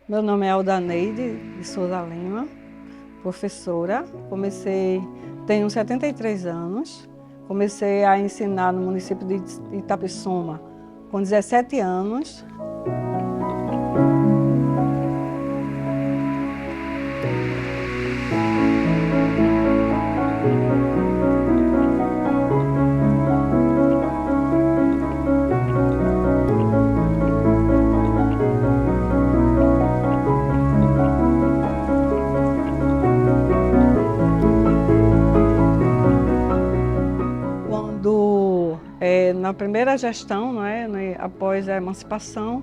Meu nome é Aldaneide de Souza Lima, professora. Tenho 73 anos. Comecei a ensinar no município de Itapissuma com 17 anos. Na primeira gestão, após a emancipação,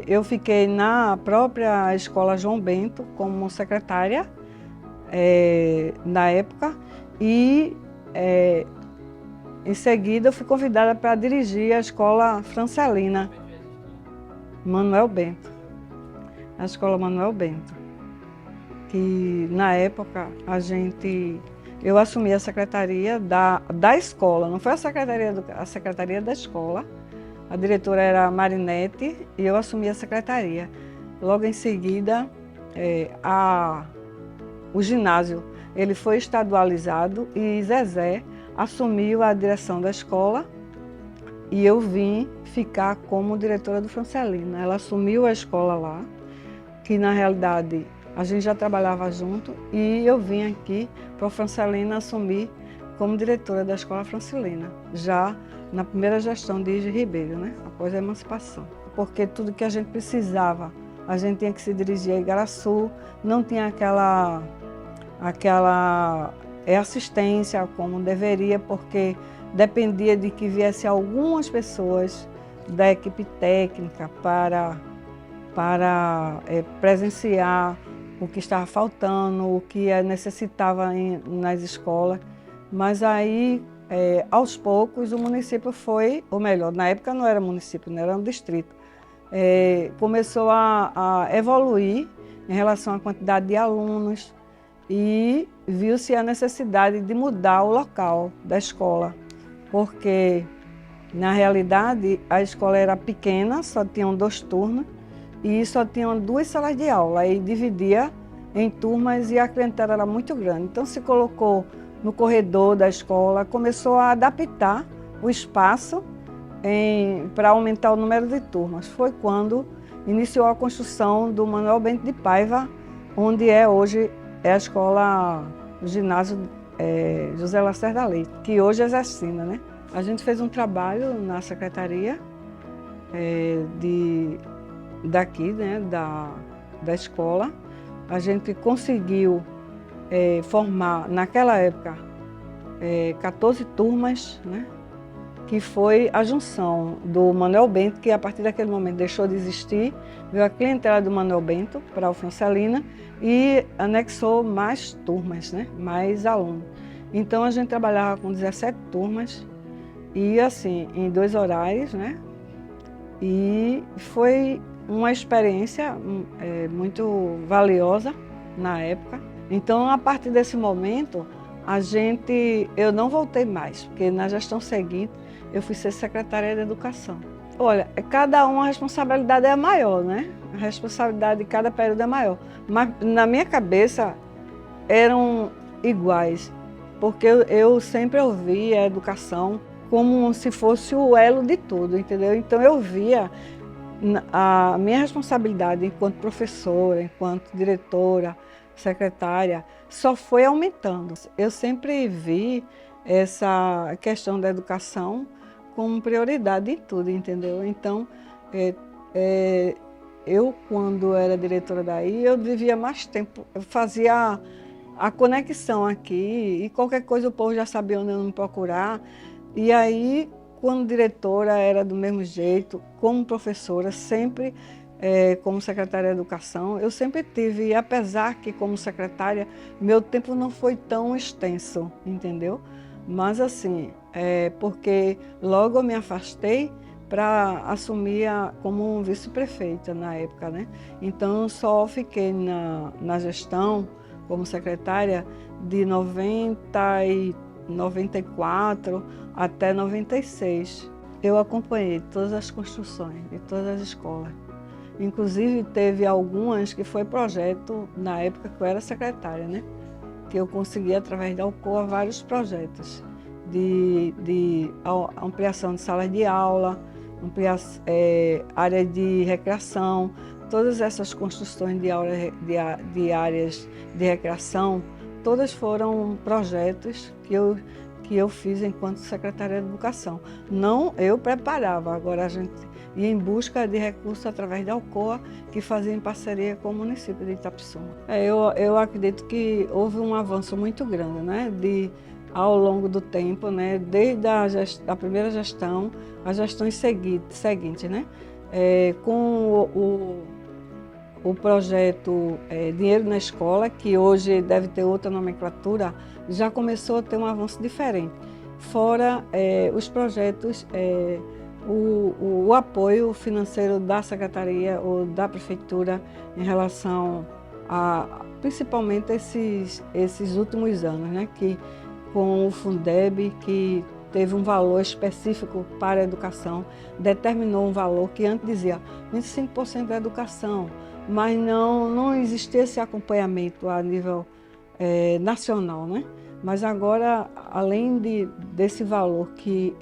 eu fiquei na própria Escola João Bento como secretária na época e em seguida eu fui convidada para dirigir a Escola Francelina Manuel Bento, a Escola Manuel Bento, que na época eu assumi a secretaria da escola, não foi a secretaria da escola. A diretora era a Marinete e eu assumi a secretaria. Logo em seguida, o ginásio ele foi estadualizado e Zezé assumiu a direção da escola e eu vim ficar como diretora do Francelina. Ela assumiu a escola lá, que na realidade a gente já trabalhava junto, e eu vim aqui para o Francelina assumir como diretora da Escola Francelina, já na primeira gestão de Ige Ribeiro, após a emancipação. Porque tudo que a gente precisava, a gente tinha que se dirigir a Igaraçu, não tinha aquela assistência como deveria, porque dependia de que viesse algumas pessoas da equipe técnica para presenciar o que estava faltando, o que necessitava nas escolas. Mas aí, aos poucos, o município foi, ou melhor, na época não era município, não era um distrito, começou a evoluir em relação à quantidade de alunos e viu-se a necessidade de mudar o local da escola, porque, na realidade, a escola era pequena, só tinham 2 turnos, e só tinham 2 salas de aula, aí dividia em turmas e a clientela era muito grande. Então se colocou no corredor da escola, começou a adaptar o espaço para aumentar o número de turmas. Foi quando iniciou a construção do Manuel Bento de Paiva, onde hoje a escola, o ginásio José Lacerda Leite, que hoje é Zecina, A gente fez um trabalho na secretaria daqui, da escola. A gente conseguiu formar, naquela época, 14 turmas, que foi a junção do Manuel Bento, que a partir daquele momento deixou de existir, veio a clientela do Manuel Bento para o Francelina e anexou mais turmas, mais alunos. Então a gente trabalhava com 17 turmas e assim, em 2 horários, E foi uma experiência muito valiosa na época. Então, a partir desse momento, eu não voltei mais, porque na gestão seguinte eu fui ser secretária de Educação. Olha, cada a responsabilidade é maior, A responsabilidade de cada período é maior. Mas na minha cabeça eram iguais, porque eu sempre ouvi a educação como se fosse o elo de tudo, entendeu? Então eu via a minha responsabilidade enquanto professora, enquanto diretora, secretária, só foi aumentando. Eu sempre vi essa questão da educação como prioridade em tudo, entendeu? Então, eu, quando era diretora daí, eu vivia mais tempo, eu fazia a conexão aqui e qualquer coisa o povo já sabia onde eu me procurar. E aí, quando diretora, era do mesmo jeito, como professora, sempre como secretária de Educação, eu sempre tive, apesar que como secretária, meu tempo não foi tão extenso, entendeu? Mas assim, porque logo eu me afastei para assumir como vice-prefeita na época, Então, eu só fiquei na gestão como secretária de 94 até 96. Eu acompanhei todas as construções de todas as escolas. Inclusive, teve algumas que foi projeto, na época que eu era secretária, né? Que eu consegui, através da Alcoa, vários projetos de ampliação de salas de aula, área de recreação, todas essas construções de áreas de recreação, todas foram projetos que eu fiz enquanto secretária de Educação. Não eu preparava, agora a gente ia em busca de recursos através da Alcoa, que fazia em parceria com o município de Itapissuma. Eu acredito que houve um avanço muito grande, né, ao longo do tempo, né, desde a primeira gestão, as gestões seguintes, né, com o projeto Dinheiro na Escola, que hoje deve ter outra nomenclatura, já começou a ter um avanço diferente. Fora os projetos, o apoio financeiro da Secretaria ou da Prefeitura em relação a, principalmente esses últimos anos, né, que com o Fundeb, que teve um valor específico para a educação, determinou um valor que antes dizia 25% da educação, mas não existia esse acompanhamento a nível nacional, né? Mas agora, além desse valor que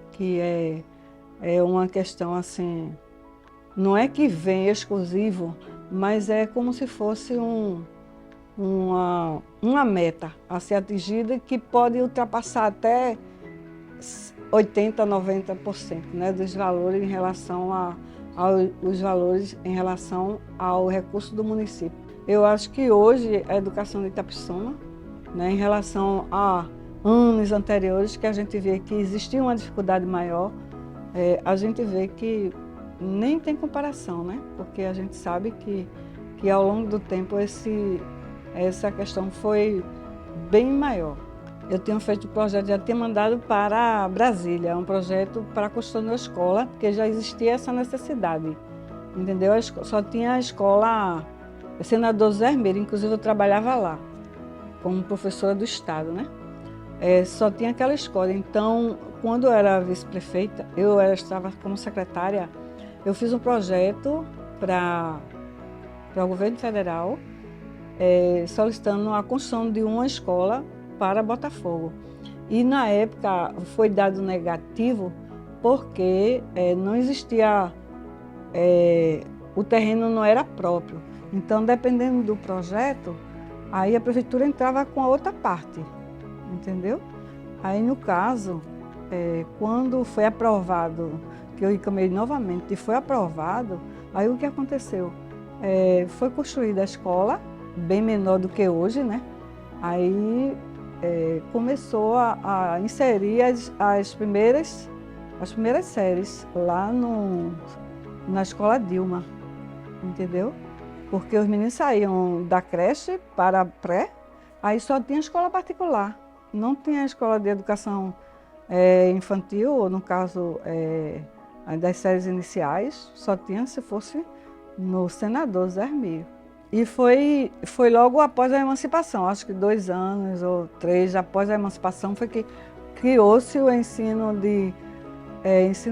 é uma questão assim, não é que vem exclusivo, mas é como se fosse uma meta a ser atingida que pode ultrapassar até 80%, 90%, né, dos valores em relação aos valores em relação ao recurso do município. Eu acho que hoje a educação de Itapissuma, né, em relação a anos anteriores, que a gente vê que existia uma dificuldade maior, a gente vê que nem tem comparação, né? Porque a gente sabe que ao longo do tempo essa questão foi bem maior. Eu tinha feito o projeto, já tinha mandado para Brasília, um projeto para a construção da escola, porque já existia essa necessidade, entendeu? Só tinha a escola Senador Zé Armeiro, inclusive eu trabalhava lá, como professora do Estado, né? Só tinha aquela escola. Então, quando eu era vice-prefeita, estava como secretária, eu fiz um projeto para o governo federal, solicitando a construção de uma escola para Botafogo. E na época foi dado negativo porque não existia, o terreno não era próprio. Então, dependendo do projeto, aí a prefeitura entrava com a outra parte, entendeu? Aí, no caso, quando foi aprovado, que eu encaminhei novamente e foi aprovado, aí o que aconteceu? Foi construída a escola, bem menor do que hoje, né? Aí começou a inserir as primeiras séries lá na escola Dilma, entendeu? Porque os meninos saíam da creche para a pré, aí só tinha escola particular, não tinha escola de educação infantil, ou no caso das séries iniciais, só tinha se fosse no Senador Zé Armeiro. E foi logo após a emancipação, acho que 2 anos ou 3 após a emancipação foi que criou-se o ensino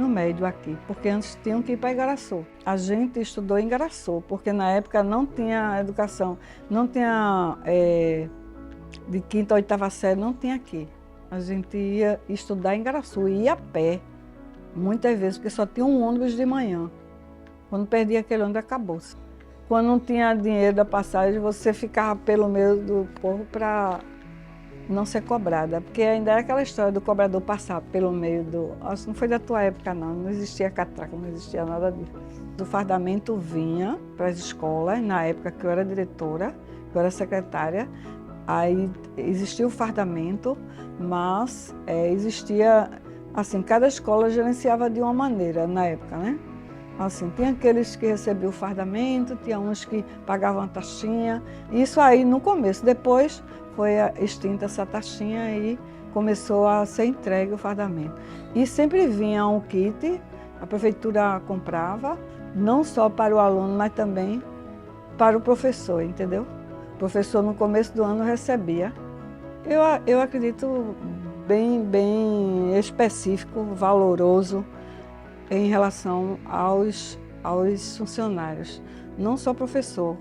médio aqui, porque antes tinham que ir para Igaraçu. A gente estudou em Igaraçu, porque na época não tinha educação, não tinha de 5ª a 8ª série, não tinha aqui. A gente ia estudar em Igaraçu, ia a pé, muitas vezes, porque só tinha um ônibus de manhã. Quando perdia aquele ônibus, acabou-se. Quando não tinha dinheiro da passagem, você ficava pelo meio do povo para não ser cobrada, porque ainda era aquela história do cobrador passar pelo meio do... Acho que não foi da tua época, não existia catraca, não existia nada disso. O fardamento vinha para as escolas, na época que eu era diretora, que eu era secretária, aí existia o fardamento, mas existia, assim, cada escola gerenciava de uma maneira na época, né? Assim, tinha aqueles que recebiam o fardamento, tinha uns que pagavam a taxinha, isso aí no começo. Depois foi extinta essa taxinha e começou a ser entregue o fardamento. E sempre vinha um kit, a prefeitura comprava, não só para o aluno, mas também para o professor, entendeu? O professor no começo do ano recebia. Eu acredito bem específico, valoroso, em relação aos funcionários. não só professor.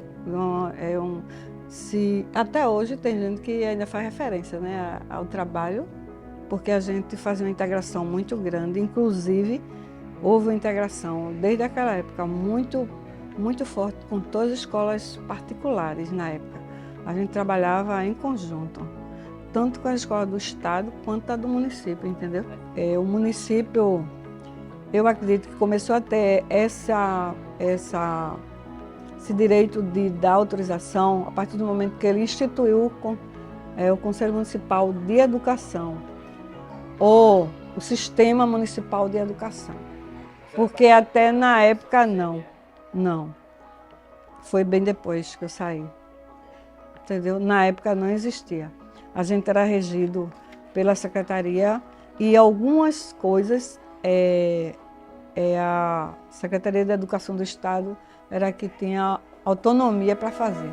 Até hoje tem gente que ainda faz referência, né, ao trabalho, porque a gente fazia uma integração muito grande, inclusive houve uma integração desde aquela época muito, muito forte com todas as escolas particulares na época. A gente trabalhava em conjunto, tanto com a escola do estado quanto a do município, entendeu? O município, eu acredito que começou a ter esse direito de dar autorização a partir do momento que ele instituiu o Conselho Municipal de Educação, ou o Sistema Municipal de Educação. Porque até na época não. Foi bem depois que eu saí, entendeu? Na época não existia. A gente era regido pela secretaria e algumas coisas a Secretaria de Educação do Estado era que tinha autonomia para fazer.